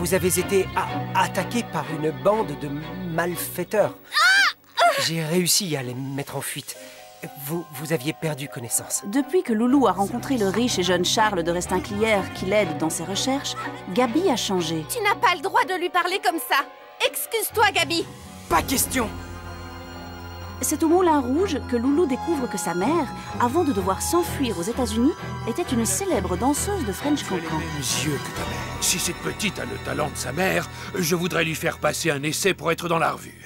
vous avez été attaqué par une bande de malfaiteurs. J'ai réussi à les mettre en fuite. Vous aviez perdu connaissance. Depuis que Loulou a rencontré le riche et jeune Charles de Restinclière qui l'aide dans ses recherches, Gabi a changé. Tu n'as pas le droit de lui parler comme ça. Excuse-toi, Gabi. Pas question. C'est au Moulin Rouge que Loulou découvre que sa mère, avant de devoir s'enfuir aux États-Unis, était une célèbre danseuse de French Les Cancan. mêmes yeux que ta mère. Si cette petite a le talent de sa mère, je voudrais lui faire passer un essai pour être dans la revue.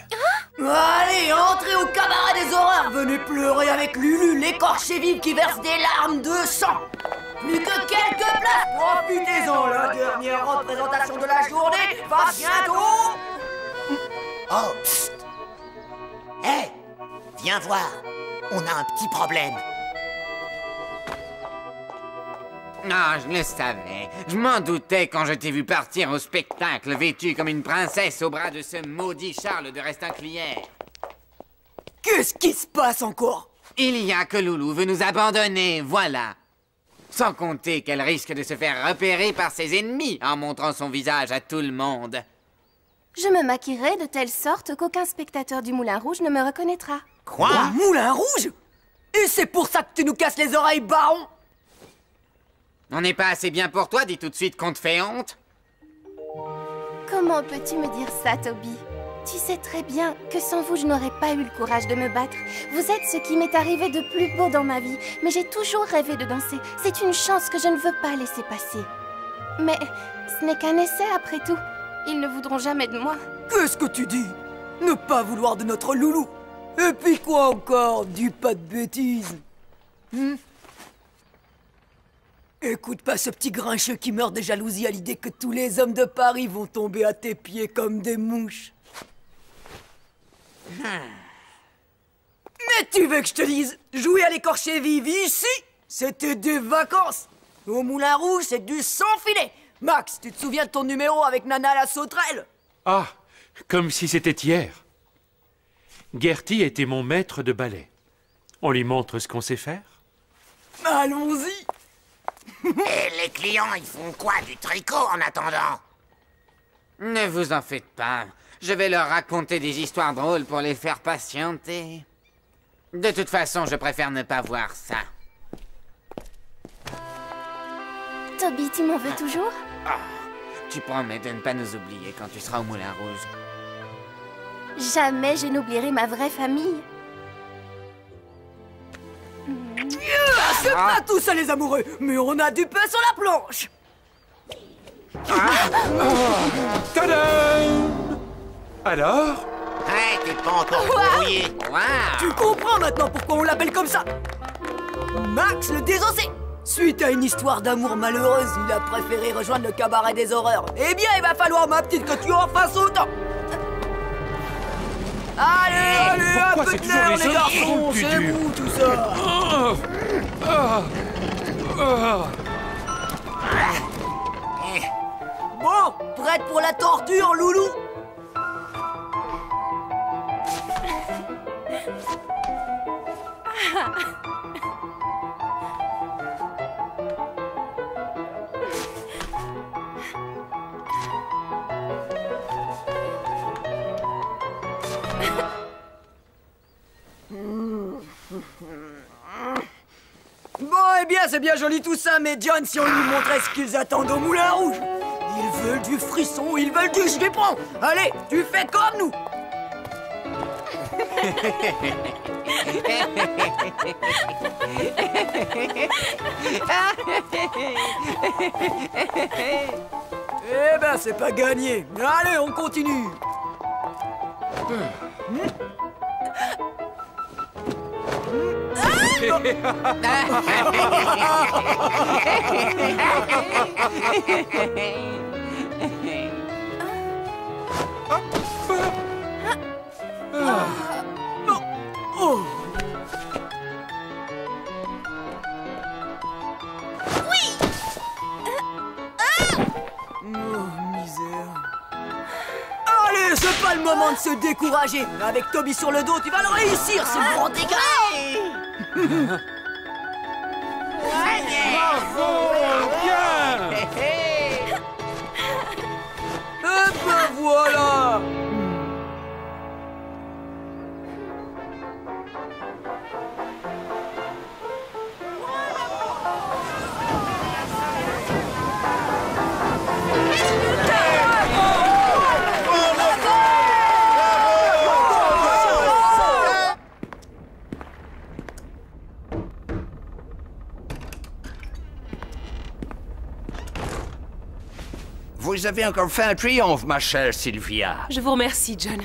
Allez, entrez au cabaret des horreurs. Venez pleurer avec Lulu, l'écorché vive qui verse des larmes de sang. Plus que quelques places. Profitez-en, la dernière représentation de la journée va bientôt. Oh, psst. Hé, viens voir. On a un petit problème. Ah, je le savais. Je m'en doutais quand je t'ai vu partir au spectacle, vêtue comme une princesse au bras de ce maudit Charles de Restinclière. Qu'est-ce qui se passe encore? Il y a que Loulou veut nous abandonner, voilà. Sans compter qu'elle risque de se faire repérer par ses ennemis en montrant son visage à tout le monde. Je me maquillerai de telle sorte qu'aucun spectateur du Moulin Rouge ne me reconnaîtra. Quoi? Un moulin rouge? Et c'est pour ça que tu nous casses les oreilles, baron? On n'est pas assez bien pour toi, dis tout de suite qu'on te fait honte. Comment peux-tu me dire ça, Toby? Tu sais très bien que sans vous, je n'aurais pas eu le courage de me battre. Vous êtes ce qui m'est arrivé de plus beau dans ma vie, mais j'ai toujours rêvé de danser. C'est une chance que je ne veux pas laisser passer. Mais ce n'est qu'un essai après tout. Ils ne voudront jamais de moi. Qu'est-ce que tu dis? Ne pas vouloir de notre Loulou? Et puis quoi encore? Dis pas de bêtises. Écoute pas ce petit grincheux qui meurt de jalousie à l'idée que tous les hommes de Paris vont tomber à tes pieds comme des mouches. Mais tu veux que je te dise, jouer à l'écorché vive ici, c'était des vacances. Au Moulin Rouge, c'est du sans-filet. Max, tu te souviens de ton numéro avec Nana la sauterelle? Ah, comme si c'était hier. Gertie était mon maître de ballet. On lui montre ce qu'on sait faire? Allons-y. Et les clients, ils font quoi? Du tricot en attendant? Ne vous en faites pas. Je vais leur raconter des histoires drôles pour les faire patienter. De toute façon, je préfère ne pas voir ça. Toby, tu m'en veux toujours? Ah, tu promets de ne pas nous oublier quand tu seras au Moulin Rouge. Jamais je n'oublierai ma vraie famille. C'est pas tout ça les amoureux, mais on a du pain sur la planche. Tadam! Alors? Hey, t'es pas encore brouillé. Wow! Tu comprends maintenant pourquoi on l'appelle comme ça? Max le désossé. Suite à une histoire d'amour malheureuse, il a préféré rejoindre le cabaret des horreurs. Eh bien, il va falloir, ma petite, que tu en fasses autant. Allez, un pourquoi peu c'est de toujours nerfs, les les autres garçons, qui c'est durent? mou tout ça. Bon, prête pour la torture, Loulou? Bon, eh bien, c'est bien joli tout ça, mais John, si on lui montrait ce qu'ils attendent au Moulin Rouge. Ils veulent du frisson, ils veulent du je les prends. Allez, tu fais comme nous. Eh ben, c'est pas gagné. Allez, on continue. Oh. Misère. Allez, c'est pas le moment de se décourager. Avec Toby sur le dos, tu vas le réussir, ce grand dégât. Bravo! Bien! voilà! Vous avez encore fait un triomphe, ma chère Sylvia. Je vous remercie, John.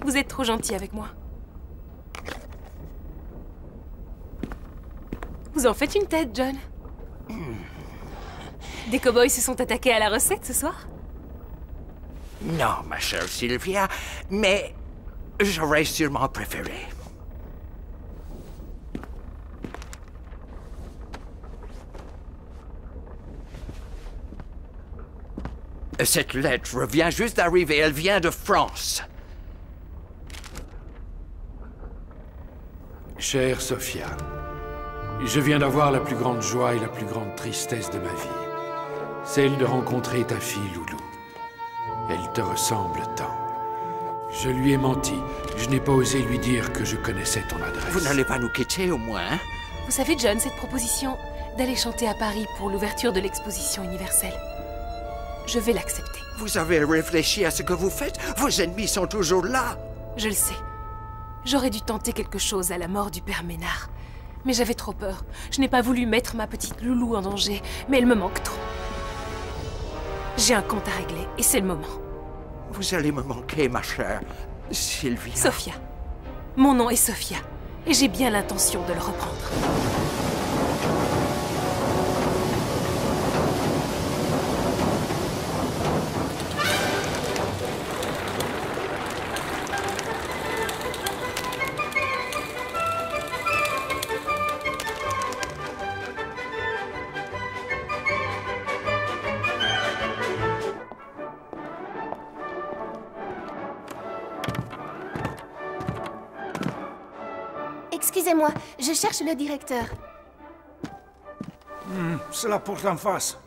Vous êtes trop gentil avec moi. Vous en faites une tête, John. Des cow-boys se sont attaqués à la recette ce soir? Non, ma chère Sylvia, mais j'aurais sûrement préféré. Cette lettre vient juste d'arriver, elle vient de France. Chère Sophia, je viens d'avoir la plus grande joie et la plus grande tristesse de ma vie. Celle de rencontrer ta fille, Loulou. Elle te ressemble tant. Je lui ai menti. Je n'ai pas osé lui dire que je connaissais ton adresse. Vous n'allez pas nous quitter, au moins, hein? Vous savez, John, cette proposition d'aller chanter à Paris pour l'ouverture de l'exposition universelle, je vais l'accepter. Vous avez réfléchi à ce que vous faites? Vos ennemis sont toujours là. Je le sais. J'aurais dû tenter quelque chose à la mort du père Ménard. Mais j'avais trop peur. Je n'ai pas voulu mettre ma petite Loulou en danger, mais elle me manque trop. J'ai un compte à régler, et c'est le moment. Vous allez me manquer, ma chère Sylvia. Sophia. Mon nom est Sophia, et j'ai bien l'intention de le reprendre. Excusez-moi, je cherche le directeur. C'est la porte en face.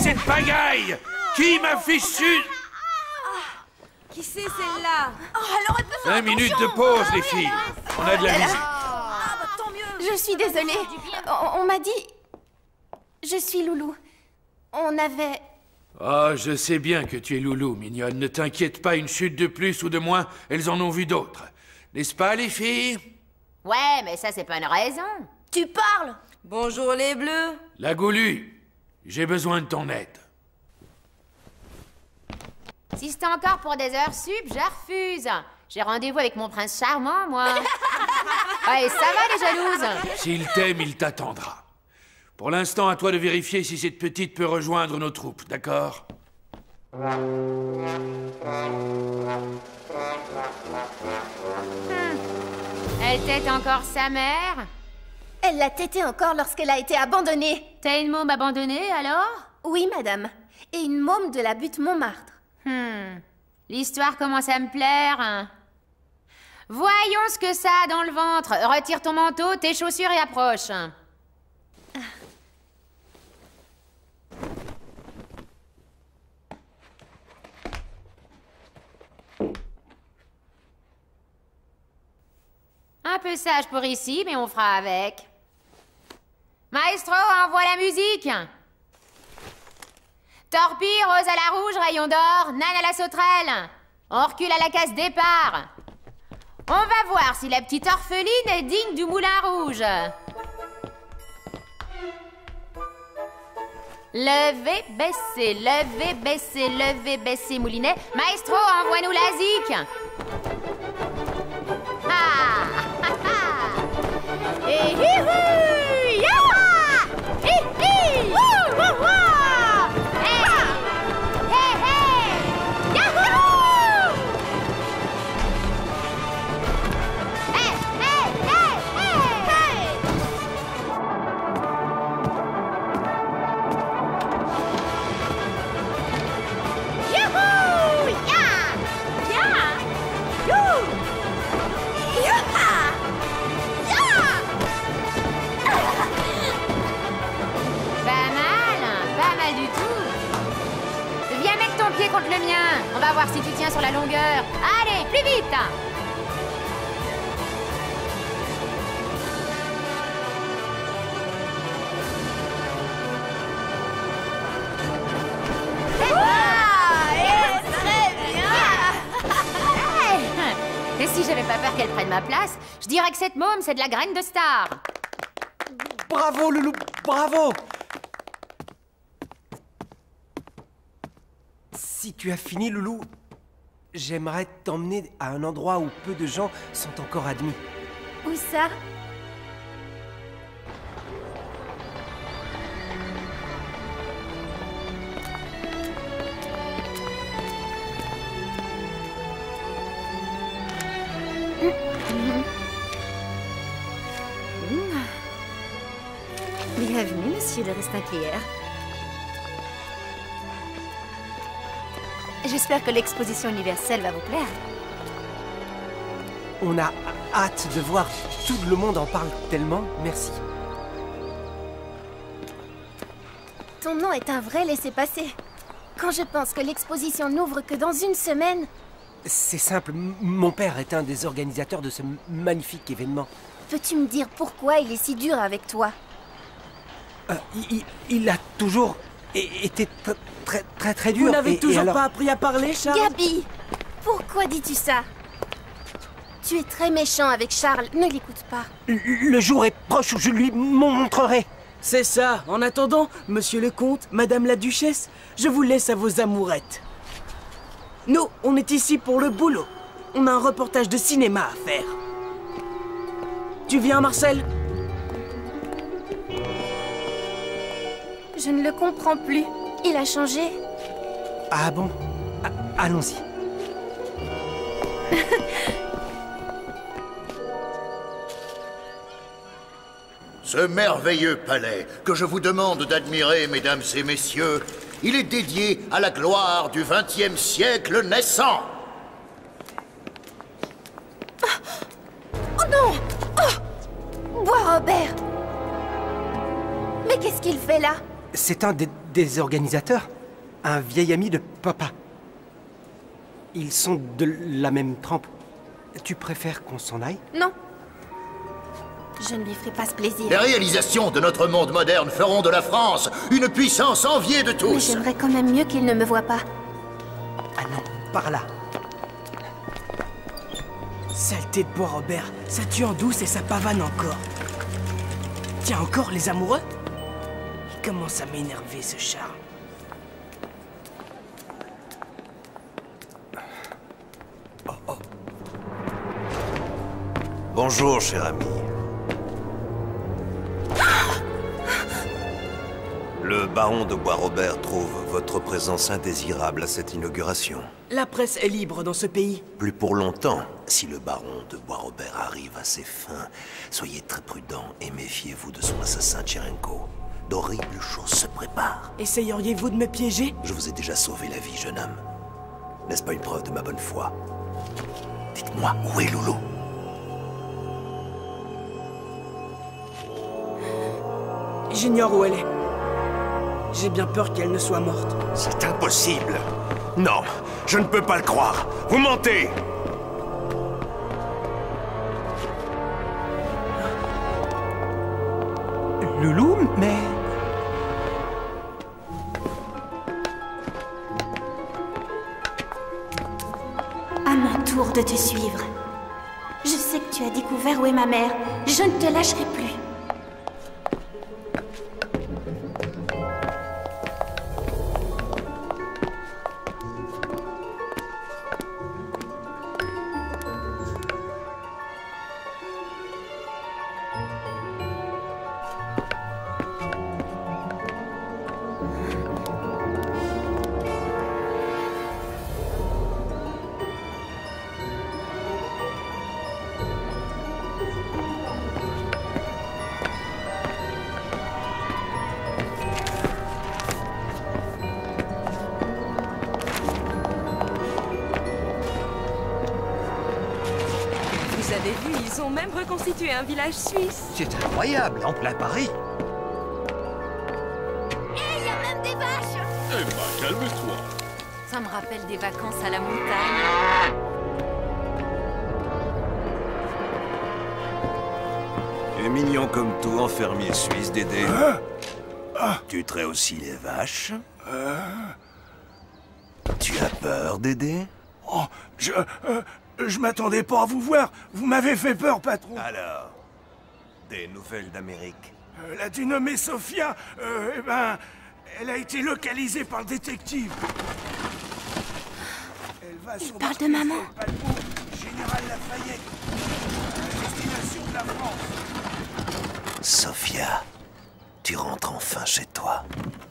Cette pagaille! Qui m'a fichu? Qui c'est celle-là? 5 minutes de pause, les filles. On a de la musique. Tant mieux. Je suis désolée. On m'a dit... Je suis Loulou. On avait... Oh, je sais bien que tu es Loulou, mignonne. Ne t'inquiète pas, une chute de plus ou de moins, elles en ont vu d'autres. N'est-ce pas, les filles? Ouais, mais ça, c'est pas une raison. Tu parles? Bonjour les bleus. La Goulue, j'ai besoin de ton aide. Si c'est encore pour des heures sup, je refuse. J'ai rendez-vous avec mon prince charmant, moi. Ouais, ça va, les jalouses? S'il t'aime, il t'attendra. Pour l'instant, à toi de vérifier si cette petite peut rejoindre nos troupes, d'accord? Elle tète encore sa mère? Elle l'a tétée encore lorsqu'elle a été abandonnée. T'as une môme abandonnée, alors? Oui, madame. Et une môme de la butte Montmartre. L'histoire commence à me plaire. Voyons ce que ça a dans le ventre. Retire ton manteau, tes chaussures et approche. Un peu sage pour ici, mais on fera avec. Maestro, envoie la musique. Torpille, rose à la rouge, rayon d'or, Nan à la sauterelle. On recule à la case départ. On va voir si la petite orpheline est digne du Moulin Rouge. Levez, baissez, levez, baissez, levez, baissez, moulinet. Maestro, envoie-nous la zik. Ah, ah, ah. Et hihi, ya, hihi, wouh, wouh, wouh. Hey, hey, hey, yahoo! Hey, hey, hey, hey, hey. Yahoo! Ya, ya, you, ya, ya. Pas mal du tout. Viens mettre ton pied contre le mien. On va voir si tu tiens sur la longueur. Allez, plus vite. Très bien. Hey. Et si j'avais pas peur qu'elle prenne ma place, je dirais que cette môme, c'est de la graine de star. Bravo, Loulou, bravo! Si tu as fini, Loulou, j'aimerais t'emmener à un endroit où peu de gens sont encore admis. Où ça? Bienvenue, monsieur de Restinclière. J'espère que l'exposition universelle va vous plaire. On a hâte de voir. Tout le monde en parle tellement. Merci. Ton nom est un vrai laissez-passer. Quand je pense que l'exposition n'ouvre que dans une semaine... C'est simple, mon père est un des organisateurs de ce magnifique événement. Peux-tu me dire pourquoi il est si dur avec toi? Il a toujours été très dur. Vous n'avez toujours alors... pas appris à parler, Charles? Gabi, pourquoi dis-tu ça? Tu es très méchant avec Charles, ne l'écoute pas. Le jour est proche où je lui montrerai. C'est ça. En attendant, monsieur le comte, madame la duchesse, je vous laisse à vos amourettes. Nous, on est ici pour le boulot. On a un reportage de cinéma à faire. Tu viens, Marcel? Je ne le comprends plus. Il a changé. Ah bon? Allons-y. Ce merveilleux palais que je vous demande d'admirer, mesdames et messieurs, il est dédié à la gloire du XXe siècle naissant. Oh non! Oh! Bois Robert! Mais qu'est-ce qu'il fait là? C'est un des organisateurs, un vieil ami de papa. Ils sont de la même trempe. Tu préfères qu'on s'en aille? Non. Je ne lui ferai pas ce plaisir. Les réalisations de notre monde moderne feront de la France une puissance enviée de tous. Mais j'aimerais quand même mieux qu'il ne me voie pas. Ah non, par là. Saleté de Bois Robert, ça tue en douce et ça pavane encore. Tiens, encore les amoureux? Il commence à m'énerver, ce Charles. Bonjour, cher ami. Le baron de Bois-Robert trouve votre présence indésirable à cette inauguration. La presse est libre dans ce pays. Plus pour longtemps. Si le baron de Bois-Robert arrive à ses fins, soyez très prudent et méfiez-vous de son assassin Tcherenko. D'horribles choses se préparent. Essayeriez-vous de me piéger? Je vous ai déjà sauvé la vie, jeune homme. N'est-ce pas une preuve de ma bonne foi? Dites-moi, où est Loulou? J'ignore où elle est. J'ai bien peur qu'elle ne soit morte. C'est impossible. Non, je ne peux pas le croire. Vous mentez. Loulou, mais... À mon tour de te suivre. tu as découvert où est ma mère. Je ne te lâcherai plus. Vous avez vu, ils ont même reconstitué un village suisse. C'est incroyable, en plein Paris. Il y a même des vaches. Eh ben, calme-toi. Ça me rappelle des vacances à la montagne. Et mignon comme tout, en fermier suisse, Dédé. Tu traites aussi les vaches? Tu as peur, Dédé? Oh, je m'attendais pas à vous voir. Vous m'avez fait peur, patron. Alors, des nouvelles d'Amérique? La dénommée Sophia, eh ben, elle a été localisée par le détective. Elle va Il parle de maman. Général Lafayette, à destination de la France. Sophia, tu rentres enfin chez toi.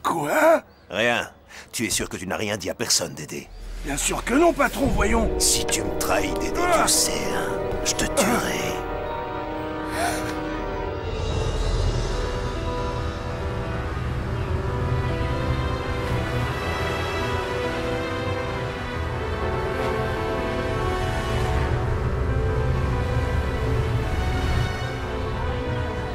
Quoi? Rien. Tu es sûr que tu n'as rien dit à personne, Dédé? Bien sûr que non, patron, voyons. Si tu me trahis, Dédé, tu le sais, hein, je te tuerai.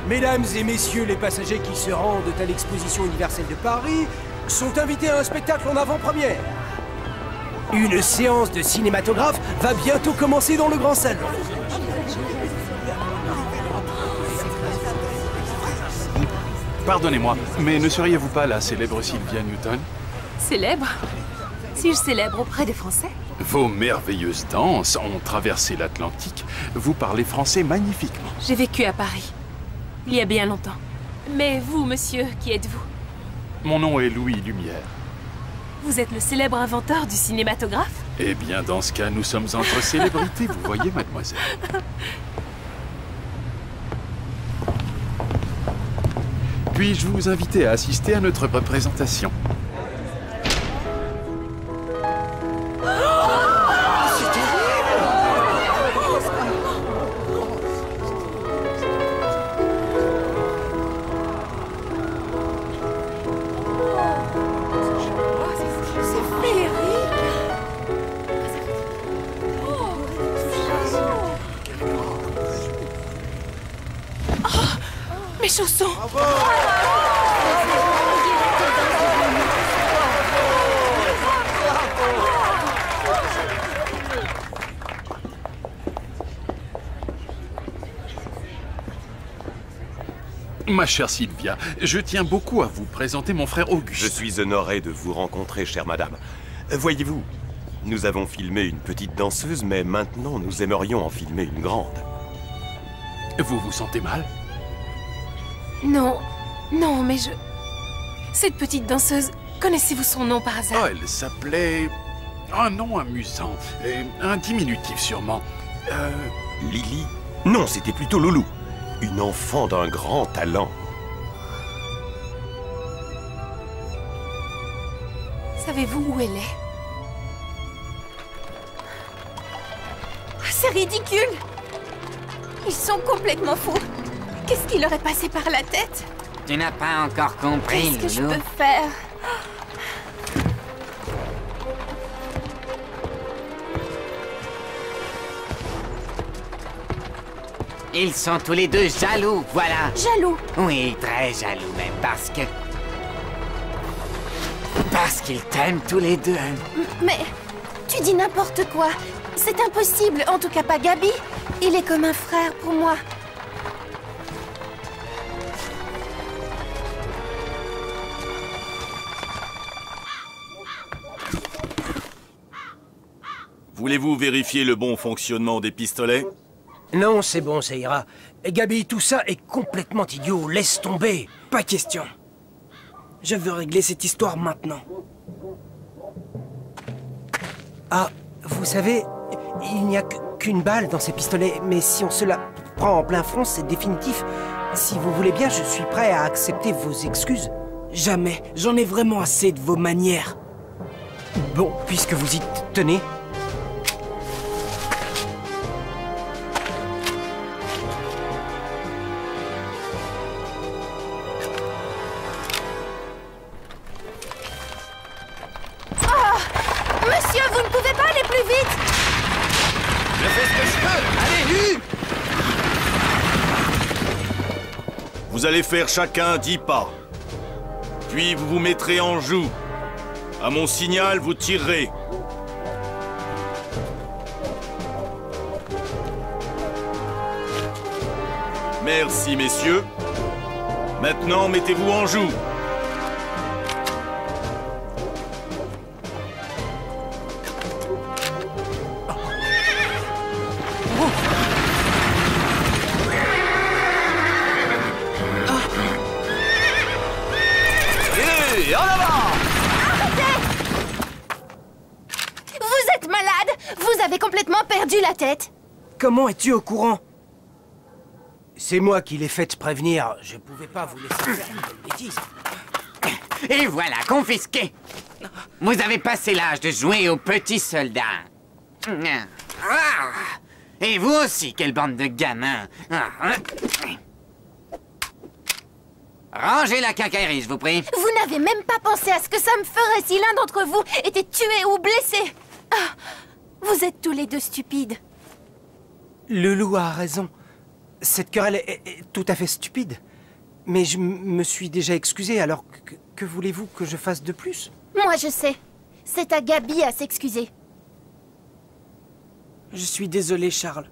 Mesdames et messieurs les passagers qui se rendent à l'exposition universelle de Paris sont invités à un spectacle en avant-première. Une séance de cinématographe va bientôt commencer dans le grand salon. Pardonnez-moi, mais ne seriez-vous pas la célèbre Sylvia Newton? Célèbre? Suis-je célèbre auprès des Français? Vos merveilleuses danses ont traversé l'Atlantique. Vous parlez français magnifiquement. J'ai vécu à Paris, il y a bien longtemps. Mais vous, monsieur, qui êtes-vous? Mon nom est Louis Lumière. Vous êtes le célèbre inventeur du cinématographe? Eh bien, dans ce cas, nous sommes entre célébrités, vous voyez, mademoiselle. Puis-je vous inviter à assister à notre représentation? Mes chaussons! Ma chère Sylvia, je tiens beaucoup à vous présenter mon frère Auguste. Je suis honoré de vous rencontrer, chère madame. Voyez-vous, nous avons filmé une petite danseuse, mais maintenant nous aimerions en filmer une grande. Vous vous sentez mal? Non, non, mais je... Cette petite danseuse, connaissez-vous son nom par hasard? Oh, elle s'appelait... Un nom amusant, et un diminutif sûrement. Lily? Non, c'était plutôt Loulou. Une enfant d'un grand talent. Savez-vous où elle est? C'est ridicule. Ils sont complètement fous. Qu'est-ce qui leur est passé par la tête? Tu n'as pas encore compris, Qu'est-ce que Loulou. je peux faire? Ils sont tous les deux jaloux, voilà. Jaloux? Oui, très jaloux même, parce que... Parce qu'ils t'aiment tous les deux. Mais tu dis n'importe quoi. C'est impossible, en tout cas pas Gabi. Il est comme un frère pour moi. Voulez-vous vérifier le bon fonctionnement des pistolets? Non, c'est bon, ça ira. Gabi, tout ça est complètement idiot. Laisse tomber. Pas question. Je veux régler cette histoire maintenant. Ah, vous savez, il n'y a qu'une balle dans ces pistolets, mais si on se la prend en plein front, c'est définitif. Si vous voulez bien, je suis prêt à accepter vos excuses. Jamais. J'en ai vraiment assez de vos manières. Bon, puisque vous y tenez... Monsieur, vous ne pouvez pas aller plus vite! Je fais ce que je peux! Allez, nu! Vous allez faire chacun 10 pas. Puis vous vous mettrez en joue. À mon signal, vous tirerez. Merci, messieurs. Maintenant, mettez-vous en joue. Et en avant! Vous êtes malade! Vous avez complètement perdu la tête! Comment es-tu au courant? C'est moi qui l'ai fait prévenir. Je pouvais pas vous laisser faire une telle bêtise. Et voilà, confisqué. Vous avez passé l'âge de jouer aux petits soldats. Ah. Et vous aussi, quelle bande de gamins. Rangez la quincaillerie, je vous prie. Vous n'avez même pas pensé à ce que ça me ferait si l'un d'entre vous était tué ou blessé. Ah, vous êtes tous les deux stupides. Loulou a raison. Cette querelle est tout à fait stupide. Mais je me suis déjà excusé, alors que voulez-vous que je fasse de plus? Moi, je sais. C'est à Gabi à s'excuser. Je suis désolé, Charles.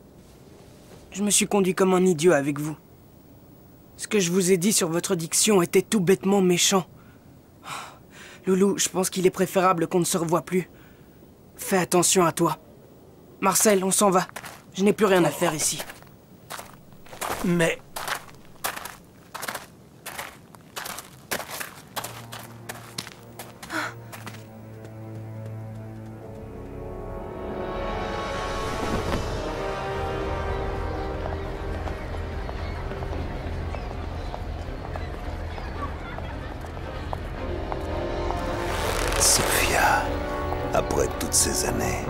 Je me suis conduit comme un idiot avec vous. Ce que je vous ai dit sur votre diction était tout bêtement méchant. Loulou, je pense qu'il est préférable qu'on ne se revoie plus. Fais attention à toi. Marcel, on s'en va. Je n'ai plus rien à faire ici. Mais... Sophia, après toutes ces années,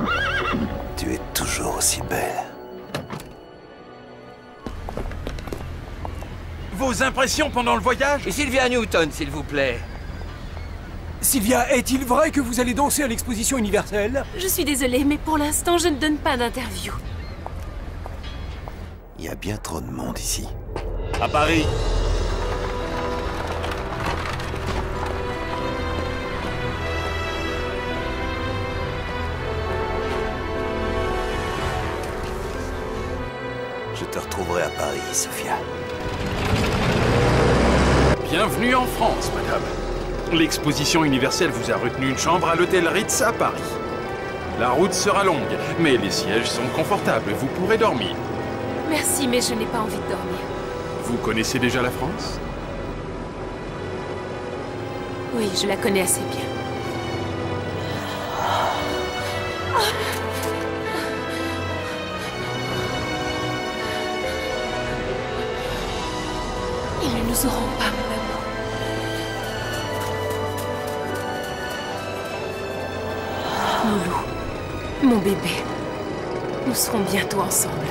tu es toujours aussi belle. Vos impressions pendant le voyage? Et Sylvia Newton, s'il vous plaît. Sylvia, est-il vrai que vous allez danser à l'exposition universelle? Je suis désolée, mais pour l'instant, je ne donne pas d'interview. Il y a bien trop de monde ici. À Paris. Je te retrouverai à Paris, Sophia. Bienvenue en France, madame. L'exposition universelle vous a retenu une chambre à l'hôtel Ritz à Paris. La route sera longue, mais les sièges sont confortables, vous pourrez dormir. Merci, mais je n'ai pas envie de dormir. Vous connaissez déjà la France? Oui, je la connais assez bien. Ils ne nous auront pas, mon amour. Loulou, mon bébé, nous serons bientôt ensemble.